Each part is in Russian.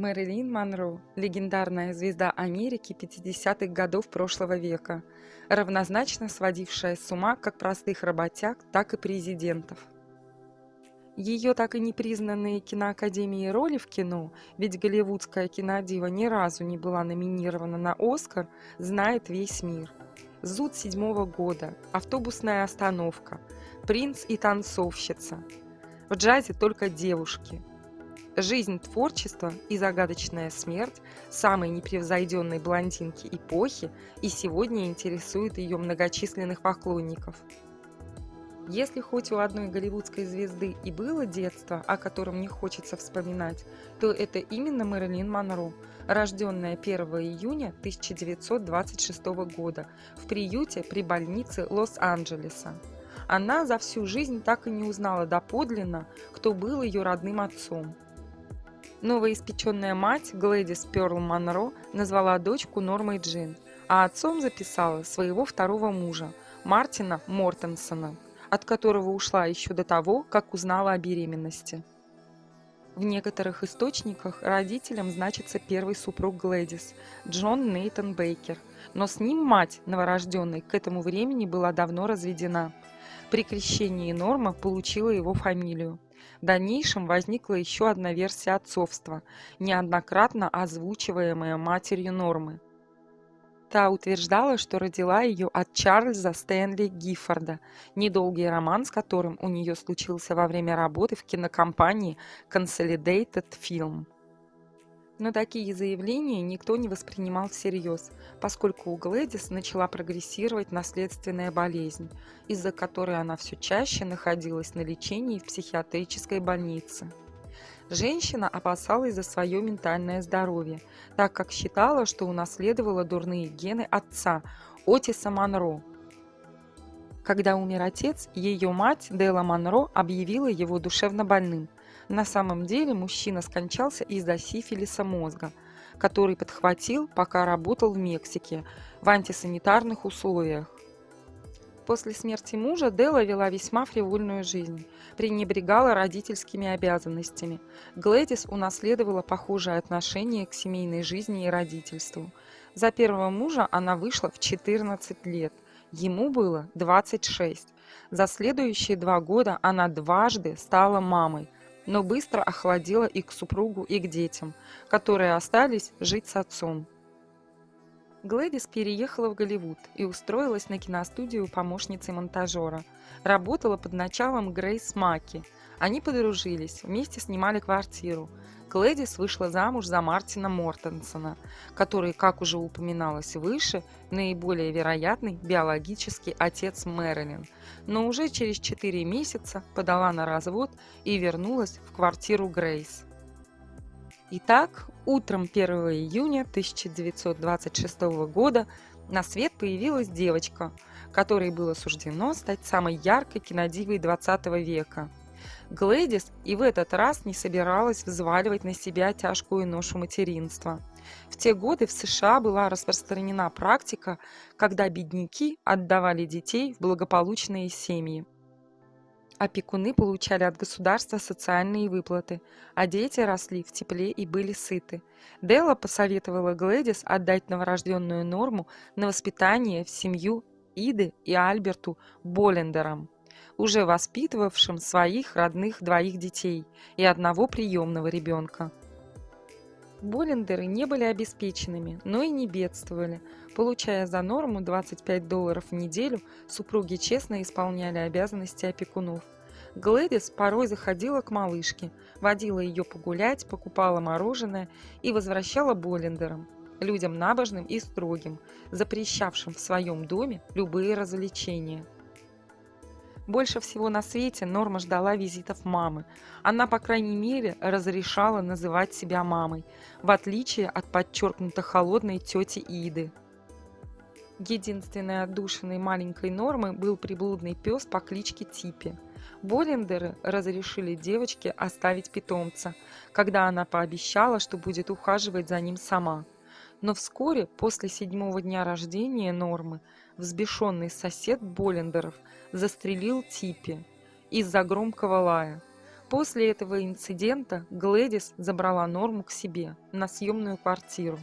Мэрилин Монро – легендарная звезда Америки 50-х годов прошлого века, равнозначно сводившая с ума как простых работяг, так и президентов. Ее так и не признанные киноакадемией роли в кино, ведь голливудская кинодива ни разу не была номинирована на «Оскар», знает весь мир. «Зуд 7-го года», «Автобусная остановка», «Принц и танцовщица». В джазе только девушки. Жизнь, творчество и загадочная смерть самой непревзойденной блондинки эпохи и сегодня интересует ее многочисленных поклонников. Если хоть у одной голливудской звезды и было детство, о котором не хочется вспоминать, то это именно Мэрилин Монро, рожденная 1 июня 1926 года в приюте при больнице Лос-Анджелеса. Она за всю жизнь так и не узнала доподлинно, кто был ее родным отцом. Новоиспеченная мать Глэдис Перл Монро назвала дочку Нормой Джин, а отцом записала своего второго мужа, Мартина Мортенсона, от которого ушла еще до того, как узнала о беременности. В некоторых источниках родителем значится первый супруг Глэдис, Джон Нейтан Бейкер, но с ним мать новорожденной к этому времени была давно разведена. При крещении Норма получила его фамилию. В дальнейшем возникла еще одна версия отцовства, неоднократно озвучиваемая матерью Нормы. Та утверждала, что родила ее от Чарльза Стэнли Гиффорда, недолгий роман с которым у нее случился во время работы в кинокомпании Consolidated Film. Но такие заявления никто не воспринимал всерьез, поскольку у Глэдис начала прогрессировать наследственная болезнь, из-за которой она все чаще находилась на лечении в психиатрической больнице. Женщина опасалась за свое ментальное здоровье, так как считала, что унаследовала дурные гены отца, Отиса Монро. Когда умер отец, ее мать Дела Монро объявила его душевно больным. На самом деле мужчина скончался из-за сифилиса мозга, который подхватил, пока работал в Мексике в антисанитарных условиях. После смерти мужа Дела вела весьма фривольную жизнь, пренебрегала родительскими обязанностями. Глэдис унаследовала похожее отношение к семейной жизни и родительству. За первого мужа она вышла в 14 лет, ему было 26. За следующие 2 года она дважды стала мамой, но быстро охладела и к супругу, и к детям, которые остались жить с отцом. Глэдис переехала в Голливуд и устроилась на киностудию помощницей монтажера. Работала под началом Грейс Маки. Они подружились, вместе снимали квартиру. Глэдис вышла замуж за Мартина Мортенсона, который, как уже упоминалось выше, наиболее вероятный биологический отец Мэрилин, но уже через 4 месяца подала на развод и вернулась в квартиру Грейс. Итак, утром 1 июня 1926 года на свет появилась девочка, которой было суждено стать самой яркой кинодивой 20 века. Глэдис и в этот раз не собиралась взваливать на себя тяжкую ношу материнства. В те годы в США была распространена практика, когда бедняки отдавали детей в благополучные семьи. Опекуны получали от государства социальные выплаты, а дети росли в тепле и были сыты. Дела посоветовала Глэдис отдать новорожденную Норму на воспитание в семью Иды и Альберту Боллендерам, уже воспитывавшим своих родных 2 детей и 1 приемного ребенка. Боллендеры не были обеспеченными, но и не бедствовали. Получая за Норму $25 в неделю, супруги честно исполняли обязанности опекунов. Глэдис порой заходила к малышке, водила ее погулять, покупала мороженое и возвращала Боллендерам, людям набожным и строгим, запрещавшим в своем доме любые развлечения. Больше всего на свете Норма ждала визитов мамы. Она, по крайней мере, разрешала называть себя мамой, в отличие от подчеркнуто холодной тети Иды. Единственной отдушиной маленькой Нормы был приблудный пес по кличке Типпи. Боллендеры разрешили девочке оставить питомца, когда она пообещала, что будет ухаживать за ним сама. Но вскоре, после 7-го дня рождения Нормы, взбешенный сосед Боллендеров застрелил Типпи из-за громкого лая. После этого инцидента Глэдис забрала Норму к себе на съемную квартиру.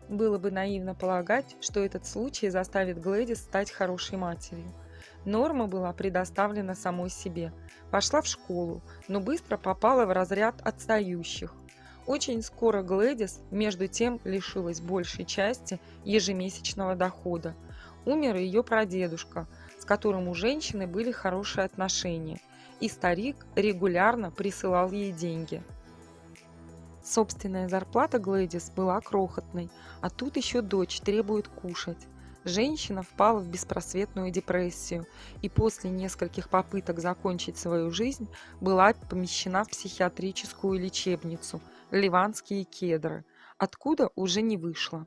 Было бы наивно полагать, что этот случай заставит Глэдис стать хорошей матерью. Норма была предоставлена самой себе, пошла в школу, но быстро попала в разряд отстающих. Очень скоро Глэдис, между тем, лишилась большей части ежемесячного дохода. Умер ее прадедушка, с которым у женщины были хорошие отношения, и старик регулярно присылал ей деньги. Собственная зарплата Глэдис была крохотной, а тут еще дочь требует кушать. Женщина впала в беспросветную депрессию и после нескольких попыток закончить свою жизнь была помещена в психиатрическую лечебницу «Ливанские кедры», откуда уже не вышла.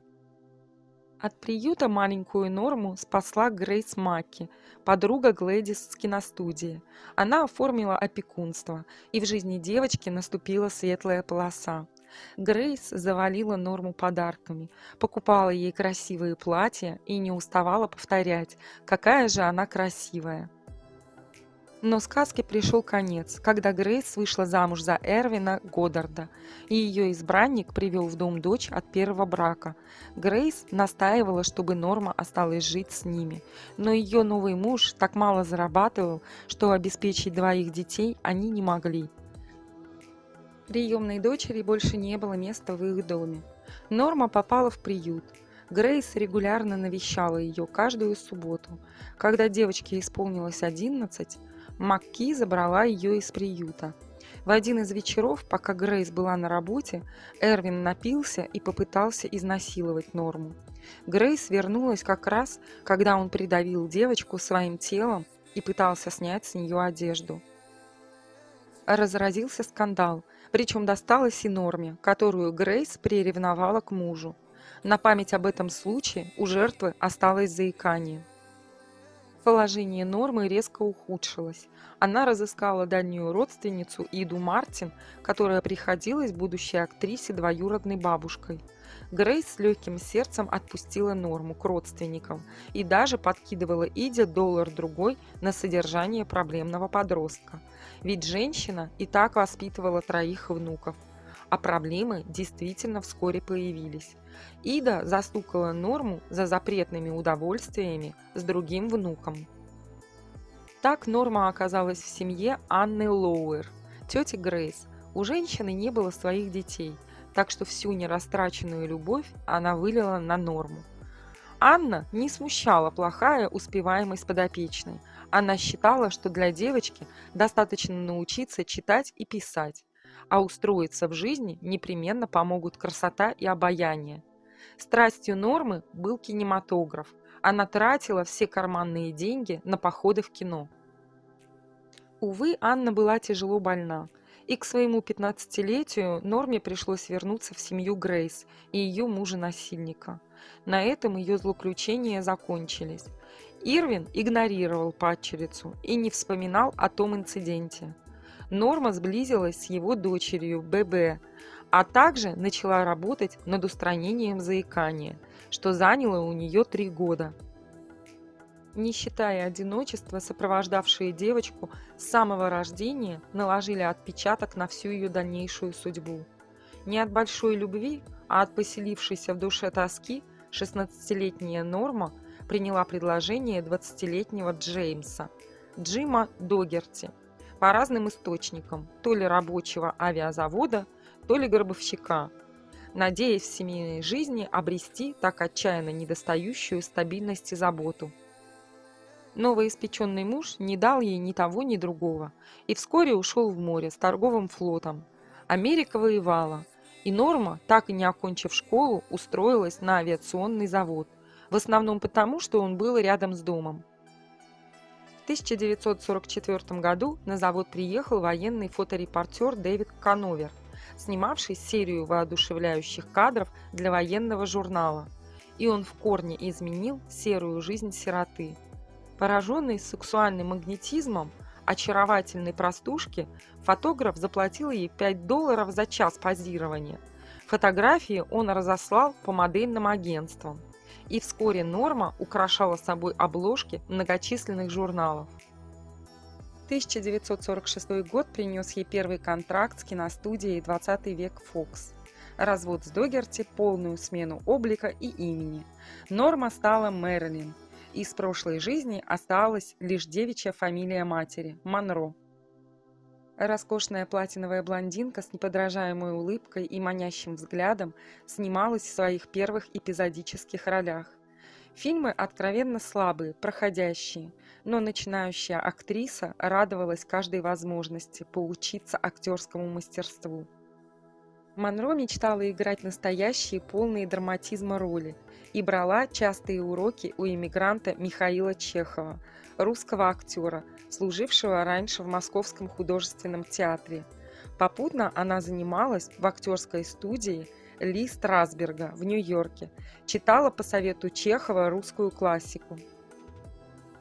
От приюта маленькую Норму спасла Грейс Макки, подруга Глэдис с киностудии. Она оформила опекунство, и в жизни девочки наступила светлая полоса. Грейс завалила Норму подарками, покупала ей красивые платья и не уставала повторять, какая же она красивая. Но сказке пришел конец, когда Грейс вышла замуж за Эрвина Годдарда, и ее избранник привел в дом дочь от первого брака. Грейс настаивала, чтобы Норма осталась жить с ними, но ее новый муж так мало зарабатывал, что обеспечить двоих детей они не могли. Приемной дочери больше не было места в их доме. Норма попала в приют. Грейс регулярно навещала ее каждую субботу. Когда девочке исполнилось 11, Макки забрала ее из приюта. В один из вечеров, пока Грейс была на работе, Эрвин напился и попытался изнасиловать Норму. Грейс вернулась как раз, когда он придавил девочку своим телом и пытался снять с нее одежду. Разразился скандал, причем досталось и Норме, которую Грейс приревновала к мужу. На память об этом случае у жертвы осталось заикание. Положение Нормы резко ухудшилось. Она разыскала дальнюю родственницу Иду Мартин, которая приходилась будущей актрисе двоюродной бабушкой. Грейс с легким сердцем отпустила Норму к родственникам и даже подкидывала Иде $1-другой на содержание проблемного подростка. Ведь женщина и так воспитывала 3 внуков. А проблемы действительно вскоре появились. Ида застукала Норму за запретными удовольствиями с другим внуком. Так Норма оказалась в семье Анны Лоуэр, тети Грейс. У женщины не было своих детей, так что всю нерастраченную любовь она вылила на Норму. Анна не смущала плохая успеваемость подопечной. Она считала, что для девочки достаточно научиться читать и писать, а устроиться в жизни непременно помогут красота и обаяние. Страстью Нормы был кинематограф. Она тратила все карманные деньги на походы в кино. Увы, Анна была тяжело больна, и к своему 15-летию Норме пришлось вернуться в семью Грейс и ее мужа-насильника. На этом ее злоключения закончились. Ирвин игнорировал падчерицу и не вспоминал о том инциденте. Норма сблизилась с его дочерью ББ, а также начала работать над устранением заикания, что заняло у нее 3 года. Не считая одиночества, сопровождавшие девочку с самого рождения, наложили отпечаток на всю ее дальнейшую судьбу. Не от большой любви, а от поселившейся в душе тоски 16-летняя Норма приняла предложение 20-летнего Джеймса, Джима Догерти, по разным источникам, то ли рабочего авиазавода, то ли гробовщика, надеясь в семейной жизни обрести так отчаянно недостающую стабильность и заботу. Новоиспеченный муж не дал ей ни того, ни другого и вскоре ушел в море с торговым флотом. Америка воевала, и Норма, так и не окончив школу, устроилась на авиационный завод, в основном потому, что он был рядом с домом. В 1944 году на завод приехал военный фоторепортер Дэвид Кановер, снимавший серию воодушевляющих кадров для военного журнала, и он в корне изменил серую жизнь сироты. Пораженный сексуальным магнетизмом очаровательной простушки, фотограф заплатил ей $5 за час позирования. Фотографии он разослал по модельным агентствам, и вскоре Норма украшала собой обложки многочисленных журналов. В 1946 год принес ей первый контракт с киностудией «20 век Фокс». Развод с Догерти, полную смену облика и имени. Норма стала Мэрилин. Из прошлой жизни осталась лишь девичья фамилия матери – Монро. Роскошная платиновая блондинка с неподражаемой улыбкой и манящим взглядом снималась в своих первых эпизодических ролях. Фильмы откровенно слабые, проходящие, но начинающая актриса радовалась каждой возможности поучиться актерскому мастерству. Монро мечтала играть настоящие, полные драматизма роли и брала частые уроки у эмигранта Михаила Чехова, русского актера, служившего раньше в Московском художественном театре. Попутно она занималась в актерской студии Ли Страсберга в Нью-Йорке, читала по совету Чехова русскую классику.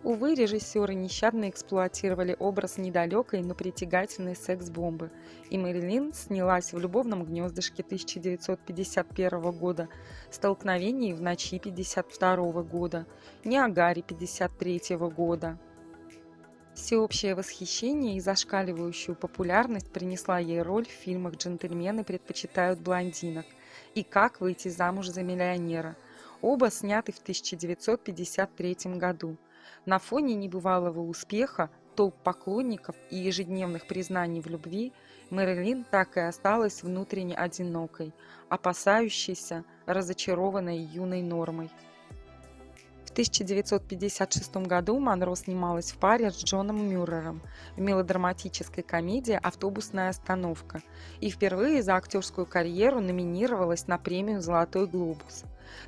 Увы, режиссеры нещадно эксплуатировали образ недалекой, но притягательной секс-бомбы, и Мэрилин снялась в «Любовном гнездышке» 1951 года, «Столкновении в ночи» 1952 года, «Ниагаре» 1953 года. Всеобщее восхищение и зашкаливающую популярность принесла ей роль в фильмах «Джентльмены предпочитают блондинок» и «Как выйти замуж за миллионера». Оба сняты в 1953 году. На фоне небывалого успеха, толп поклонников и ежедневных признаний в любви, Мэрилин так и осталась внутренне одинокой, опасающейся, разочарованной юной Нормой. В 1956 году Монро снималась в паре с Джоном Мюррером в мелодраматической комедии «Автобусная остановка» и впервые за актерскую карьеру номинировалась на премию «Золотой глобус».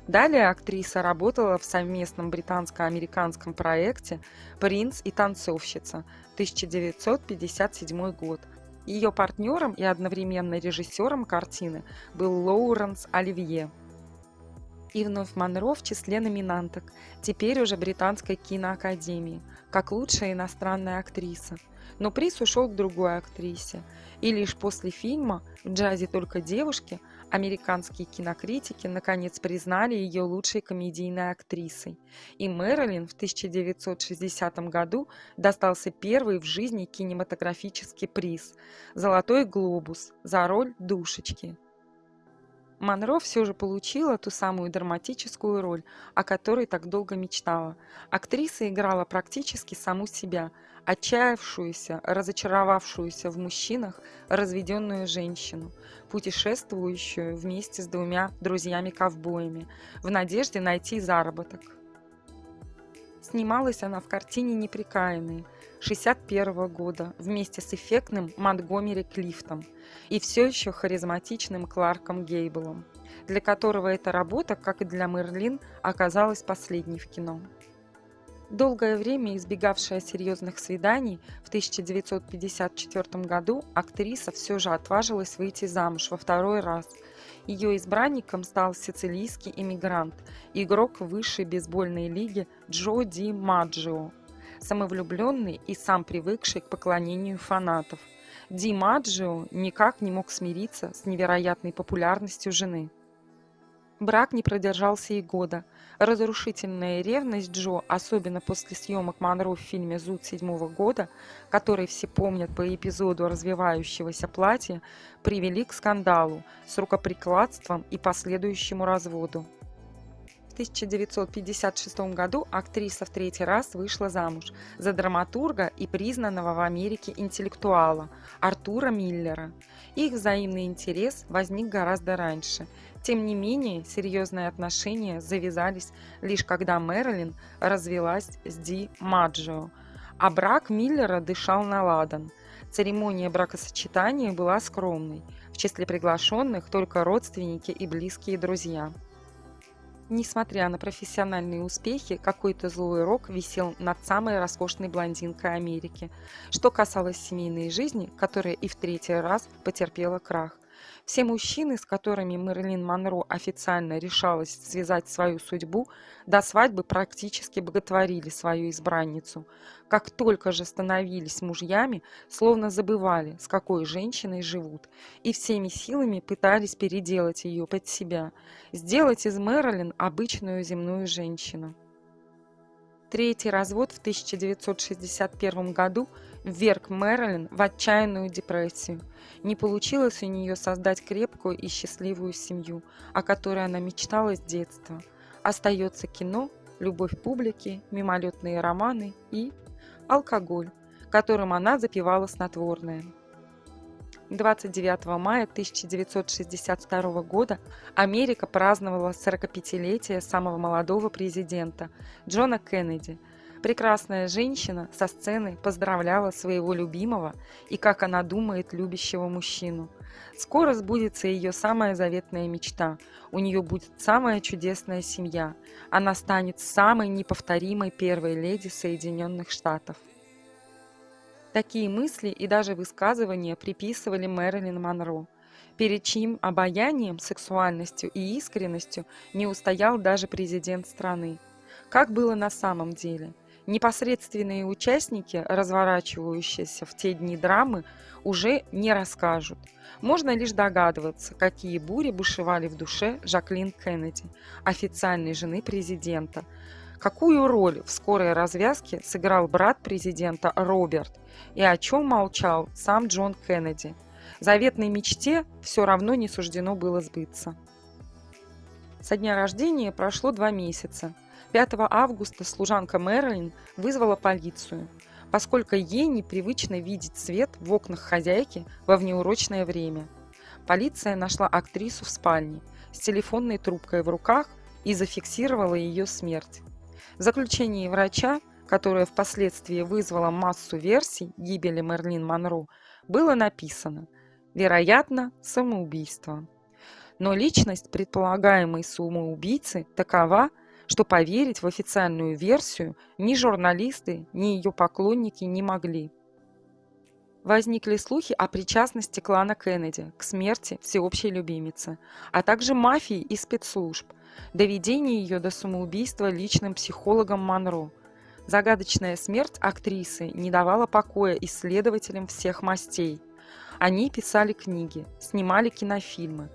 Далее актриса работала в совместном британско-американском проекте «Принц и танцовщица» 1957 год. Ее партнером и одновременно режиссером картины был Лоуренс Оливье. И вновь Монро в числе номинанток, теперь уже Британской киноакадемии, как лучшая иностранная актриса. Но приз ушел к другой актрисе. И лишь после фильма «В джазе только девушки» американские кинокритики наконец признали ее лучшей комедийной актрисой. И Мэрилин в 1960 году достался первый в жизни кинематографический приз – «Золотой глобус» за роль Душечки. Монро все же получила ту самую драматическую роль, о которой так долго мечтала. Актриса играла практически саму себя, отчаявшуюся, разочаровавшуюся в мужчинах разведенную женщину, путешествующую вместе с двумя друзьями-ковбоями в надежде найти заработок. Снималась она в картине «Неприкаянные» 1961 года вместе с эффектным Монтгомери Клифтом и все еще харизматичным Кларком Гейблом, для которого эта работа, как и для Мэрилин, оказалась последней в кино. Долгое время избегавшая серьезных свиданий, в 1954 году актриса все же отважилась выйти замуж во второй раз. Ее избранником стал сицилийский эмигрант, игрок высшей бейсбольной лиги Джо Ди Маджио, самовлюбленный и сам привыкший к поклонению фанатов. Ди Маджио никак не мог смириться с невероятной популярностью жены. Брак не продержался и года. Разрушительная ревность Джо, особенно после съемок Монро в фильме «Зуд» 1977 года, который все помнят по эпизоду развивающегося платья, привели к скандалу с рукоприкладством и последующему разводу. В 1956 году актриса в третий раз вышла замуж за драматурга и признанного в Америке интеллектуала Артура Миллера. Их взаимный интерес возник гораздо раньше. Тем не менее, серьезные отношения завязались лишь когда Мэрилин развелась с Ди Маджио, а брак Миллера дышал на ладан. Церемония бракосочетания была скромной, в числе приглашенных только родственники и близкие друзья. Несмотря на профессиональные успехи, какой-то злой рок висел над самой роскошной блондинкой Америки, что касалось семейной жизни, которая и в третий раз потерпела крах. Все мужчины, с которыми Мэрилин Монро официально решалась связать свою судьбу, до свадьбы практически боготворили свою избранницу. Как только же становились мужьями, словно забывали, с какой женщиной живут, и всеми силами пытались переделать ее под себя, сделать из Мэрилин обычную земную женщину. В Третий развод в 1961 году вверг Мэрилин в отчаянную депрессию. Не получилось у нее создать крепкую и счастливую семью, о которой она мечтала с детства. Остается кино, любовь публики, мимолетные романы и алкоголь, которым она запивала снотворное. 29 мая 1962 года Америка праздновала 45-летие самого молодого президента Джона Кеннеди. Прекрасная женщина со сцены поздравляла своего любимого и, как она думает, любящего мужчину. Скоро сбудется ее самая заветная мечта. У нее будет самая чудесная семья. Она станет самой неповторимой первой леди Соединенных Штатов. Такие мысли и даже высказывания приписывали Мэрилин Монро, перед чьим обаянием, сексуальностью и искренностью не устоял даже президент страны. Как было на самом деле? Непосредственные участники, разворачивающиеся в те дни драмы, уже не расскажут. Можно лишь догадываться, какие бури бушевали в душе Жаклин Кеннеди, официальной жены президента. Какую роль в скорой развязке сыграл брат президента Роберт и о чем молчал сам Джон Кеннеди. Заветной мечте все равно не суждено было сбыться. Со дня рождения прошло 2 месяца. 5 августа служанка Мэрилин вызвала полицию, поскольку ей непривычно видеть свет в окнах хозяйки во внеурочное время. Полиция нашла актрису в спальне с телефонной трубкой в руках и зафиксировала ее смерть. В заключении врача, которое впоследствии вызвало массу версий гибели Мэрилин Монро, было написано «Вероятно, самоубийство». Но личность предполагаемой самоубийцы такова, что поверить в официальную версию ни журналисты, ни ее поклонники не могли. Возникли слухи о причастности клана Кеннеди к смерти всеобщей любимицы, а также мафии и спецслужб, доведение ее до самоубийства личным психологом Монро. Загадочная смерть актрисы не давала покоя исследователям всех мастей. Они писали книги, снимали кинофильмы.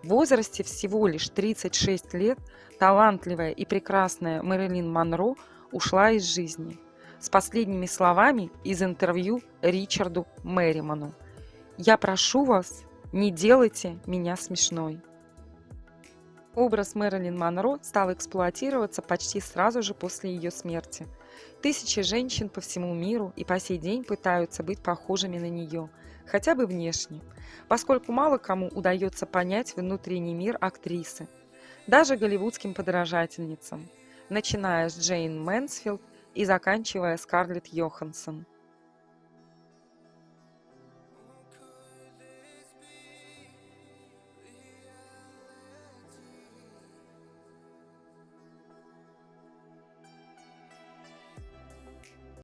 В возрасте всего лишь 36 лет талантливая и прекрасная Мэрилин Монро ушла из жизни. С последними словами из интервью Ричарду Мерриману: «Я прошу вас, не делайте меня смешной». Образ Мэрилин Монро стал эксплуатироваться почти сразу же после ее смерти. Тысячи женщин по всему миру и по сей день пытаются быть похожими на нее, хотя бы внешне, поскольку мало кому удается понять внутренний мир актрисы, даже голливудским подражательницам, начиная с Джейн Мэнсфилд и заканчивая Скарлетт Йоханссон.